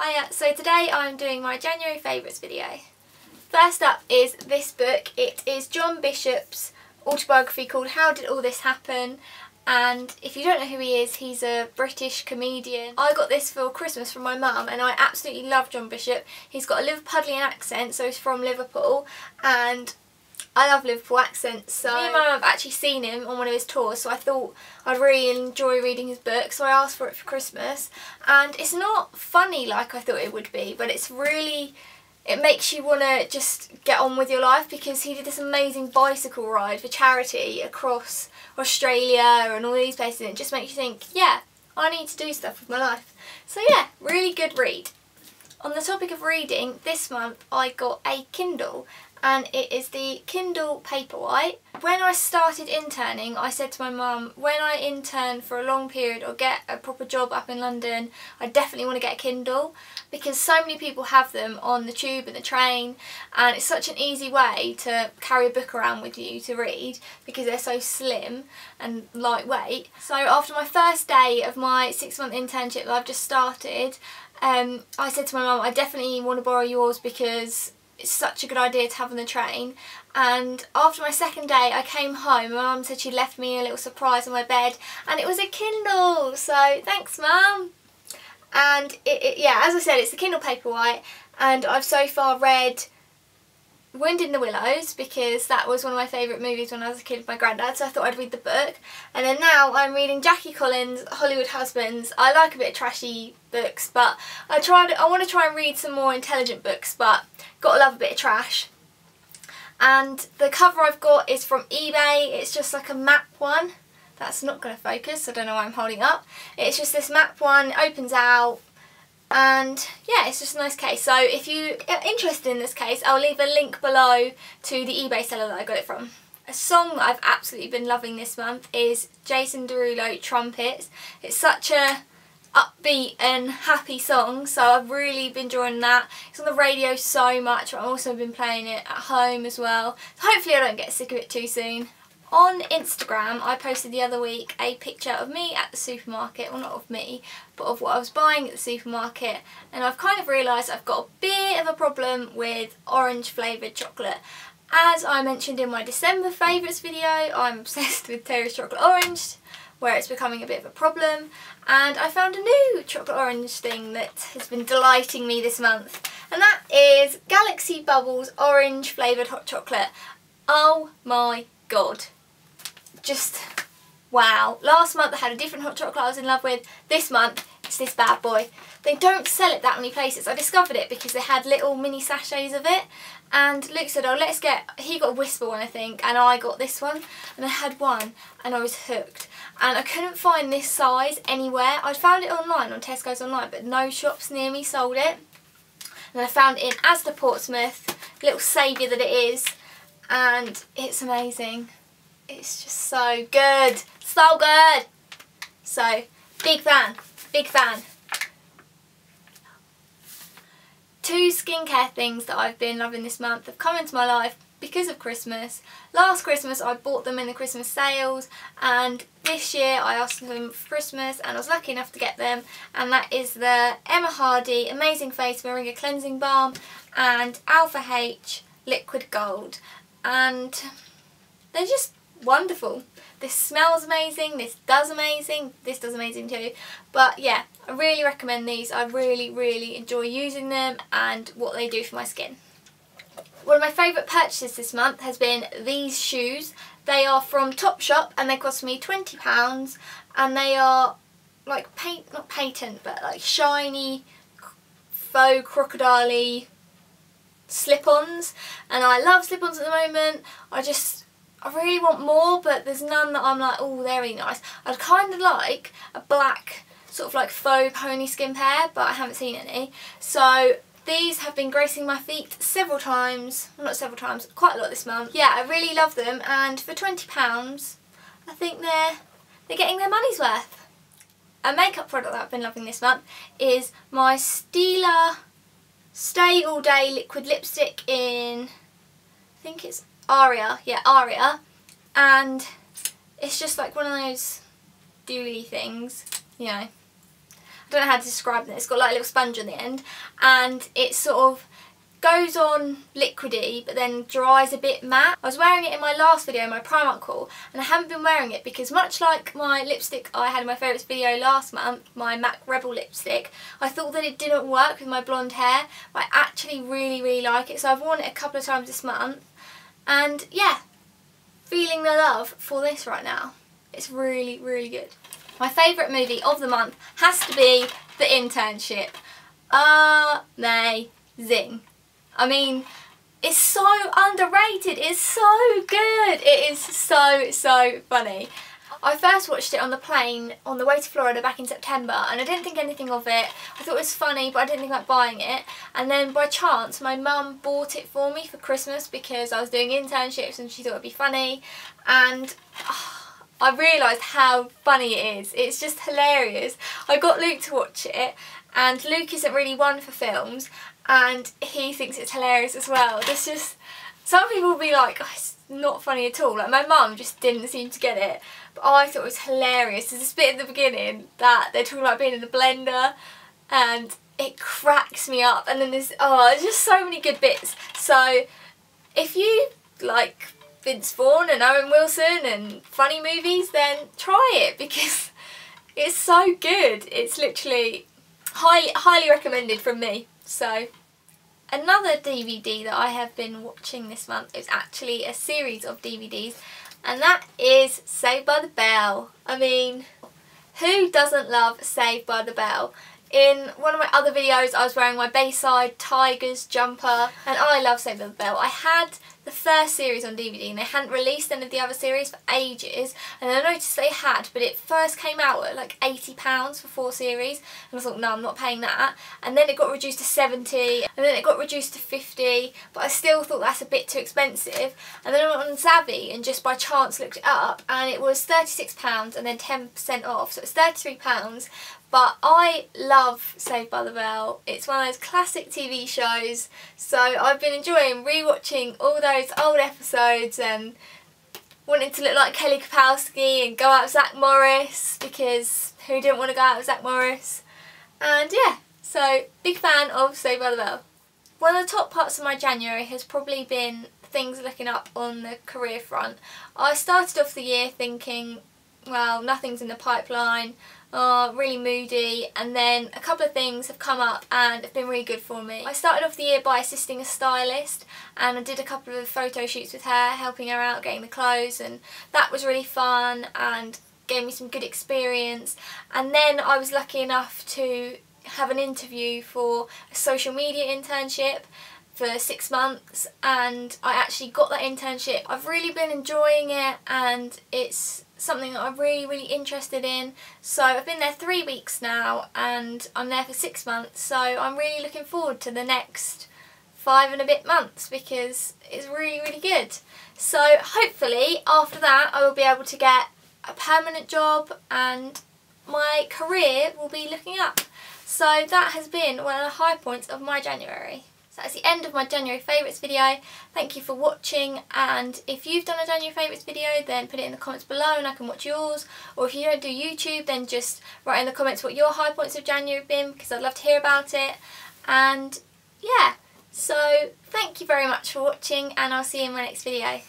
Hiya, so today I'm doing my January favourites video. First up is this book. It is John Bishop's autobiography called How Did All This Happen? And if you don't know who he is, he's a British comedian. I got this for Christmas from my mum and I absolutely love John Bishop. He's got a Liverpudlian accent, so he's from Liverpool, and I love Liverpool accents, so me and Mum have actually seen him on one of his tours, so I thought I'd really enjoy reading his book, so I asked for it for Christmas. And it's not funny like I thought it would be, but it's really, it makes you want to just get on with your life, because he did this amazing bicycle ride for charity across Australia and all these places, and it just makes you think, yeah, I need to do stuff with my life. So yeah, really good read. On the topic of reading, this month I got a Kindle, and it is the Kindle Paperwhite. When I started interning, I said to my mum, when I intern for a long period or get a proper job up in London, I definitely want to get a Kindle, because so many people have them on the tube and the train, and it's such an easy way to carry a book around with you to read because they're so slim and lightweight. So after my first day of my 6-month internship that I've just started, I said to my mum, I definitely want to borrow yours because it's such a good idea to have on the train. And after my second day I came home and my mum said she left me a little surprise on my bed, and it was a Kindle, so thanks Mum. And yeah, as I said, it's the Kindle Paperwhite, and I've so far read Wind in the Willows because that was one of my favourite movies when I was a kid with my granddad, so I thought I'd read the book. And then now I'm reading Jackie Collins' Hollywood Husbands. I like a bit of trashy books, but I want to try and read some more intelligent books, but gotta love a bit of trash. And the cover I've got is from eBay. It's just like a map one. That's not going to focus, I don't know why I'm holding it up. It's just this map one, it opens out. And yeah, it's just a nice case. So if you are interested in this case, I'll leave a link below to the eBay seller that I got it from. A song that I've absolutely been loving this month is Jason Derulo, Trumpets. It's such a upbeat and happy song, so I've really been enjoying that. It's on the radio so much, but I've also been playing it at home as well. So hopefully I don't get sick of it too soon. On Instagram, I posted the other week a picture of me at the supermarket, well not of me, but of what I was buying at the supermarket, and I've kind of realised I've got a bit of a problem with orange flavoured chocolate. As I mentioned in my December favourites video, I'm obsessed with Terry's Chocolate Orange, where it's becoming a bit of a problem, and I found a new chocolate orange thing that has been delighting me this month, and that is Galaxy Bubbles Orange Flavoured Hot Chocolate. Oh my god. Just wow. Last month I had a different hot chocolate I was in love with. This month it's this bad boy. They don't sell it that many places. I discovered it because they had little mini sachets of it, and Luke said, oh let's get, he got a Whisper one I think, and I got this one, and I had one and I was hooked, and I couldn't find this size anywhere. I found it online on Tesco's online, but no shops near me sold it, and I found it in Asda Portsmouth, little saviour that it is, and it's amazing. It's just so good, so good. So, big fan, big fan. 2 skincare things that I've been loving this month have come into my life because of Christmas. Last Christmas I bought them in the Christmas sales, and this year I asked for them for Christmas and I was lucky enough to get them, and that is the Emma Hardy Amazing Face Moringa Cleansing Balm and Alpha H Liquid Gold, and they're just wonderful. This smells amazing, this does amazing too, but yeah, I really recommend these. I really enjoy using them and what they do for my skin. One of my favourite purchases this month has been these shoes. They are from Topshop and they cost me £20, and they are like not patent, but like shiny faux crocodile-y slip-ons, and I love slip-ons at the moment. I really want more, but there's none that I'm like, oh, they're really nice. I'd kind of like a black sort of like faux pony skin pair, but I haven't seen any. So these have been gracing my feet several times, well not several times, quite a lot this month. Yeah, I really love them, and for £20 I think they're getting their money's worth. A makeup product that I've been loving this month is my Stila Stay All Day Liquid Lipstick in, I think it's Aria, yeah, Aria, and it's just like one of those dewy things, you know. I don't know how to describe it. It's got like a little sponge on the end, and it sort of goes on liquidy but then dries a bit matte. I was wearing it in my last video, my Primark haul, and I haven't been wearing it because much like my lipstick I had in my favourites video last month, my MAC Rebel lipstick, I thought that it didn't work with my blonde hair, but I actually really like it. So I've worn it a couple of times this month, and yeah, feeling the love for this right now. It's really good. My favourite movie of the month has to be The Internship. Amazing. I mean, it's so underrated. It's so good. It is so funny. I first watched it on the plane on the way to Florida back in September, and I didn't think anything of it. I thought it was funny, but I didn't think like buying it. And then by chance, my mum bought it for me for Christmas because I was doing internships and she thought it'd be funny. And I realised how funny it is. It's just hilarious. I got Luke to watch it, and Luke isn't really one for films, and he thinks it's hilarious as well. There's just, some people will be like, oh, it's not funny at all. Like my mum just didn't seem to get it, but I thought it was hilarious. There's this bit at the beginning that they're talking about being in a blender, and it cracks me up. And then there's just so many good bits. So if you like Vince Vaughn and Owen Wilson and funny movies, then try it because it's so good. It's literally highly recommended from me. So another DVD that I have been watching this month is actually a series of DVDs, and that is Saved by the Bell. I mean, who doesn't love Saved by the Bell? In one of my other videos I was wearing my Bayside Tigers jumper, and I love Saved by the Bell. I had the first series on DVD and they hadn't released any of the other series for ages, and I noticed they had, but it first came out at like £80 for 4 series, and I thought, no, I'm not paying that. And then it got reduced to 70, and then it got reduced to 50, but I still thought that's a bit too expensive. And then I went on Zavvi and just by chance looked it up, and it was £36 and then 10% off, so it's £33. But I love Saved by the Bell. It's one of those classic TV shows, so I've been enjoying rewatching all those old episodes and wanting to look like Kelly Kapowski and go out with Zach Morris, because who didn't want to go out with Zach Morris? And yeah, so big fan of Saved by the Bell. One of the top parts of my January has probably been things looking up on the career front. I started off the year thinking, well, nothing's in the pipeline, really moody, and then a couple of things have come up and have been really good for me. I started off the year by assisting a stylist, and I did a couple of photo shoots with her, helping her out, getting the clothes, and that was really fun and gave me some good experience. And then I was lucky enough to have an interview for a social media internship for 6 months, and I actually got that internship. I've really been enjoying it, and it's something that I'm really interested in. So I've been there 3 weeks now, and I'm there for 6 months, so I'm really looking forward to the next 5 and a bit months because it's really good. So hopefully after that I will be able to get a permanent job and my career will be looking up. So that has been one of the high points of my January. So that's the end of my January favourites video. Thank you for watching, and if you've done a January favourites video then put it in the comments below and I can watch yours, or if you don't do YouTube then just write in the comments what your high points of January have been, because I'd love to hear about it. And yeah, so thank you very much for watching, and I'll see you in my next video.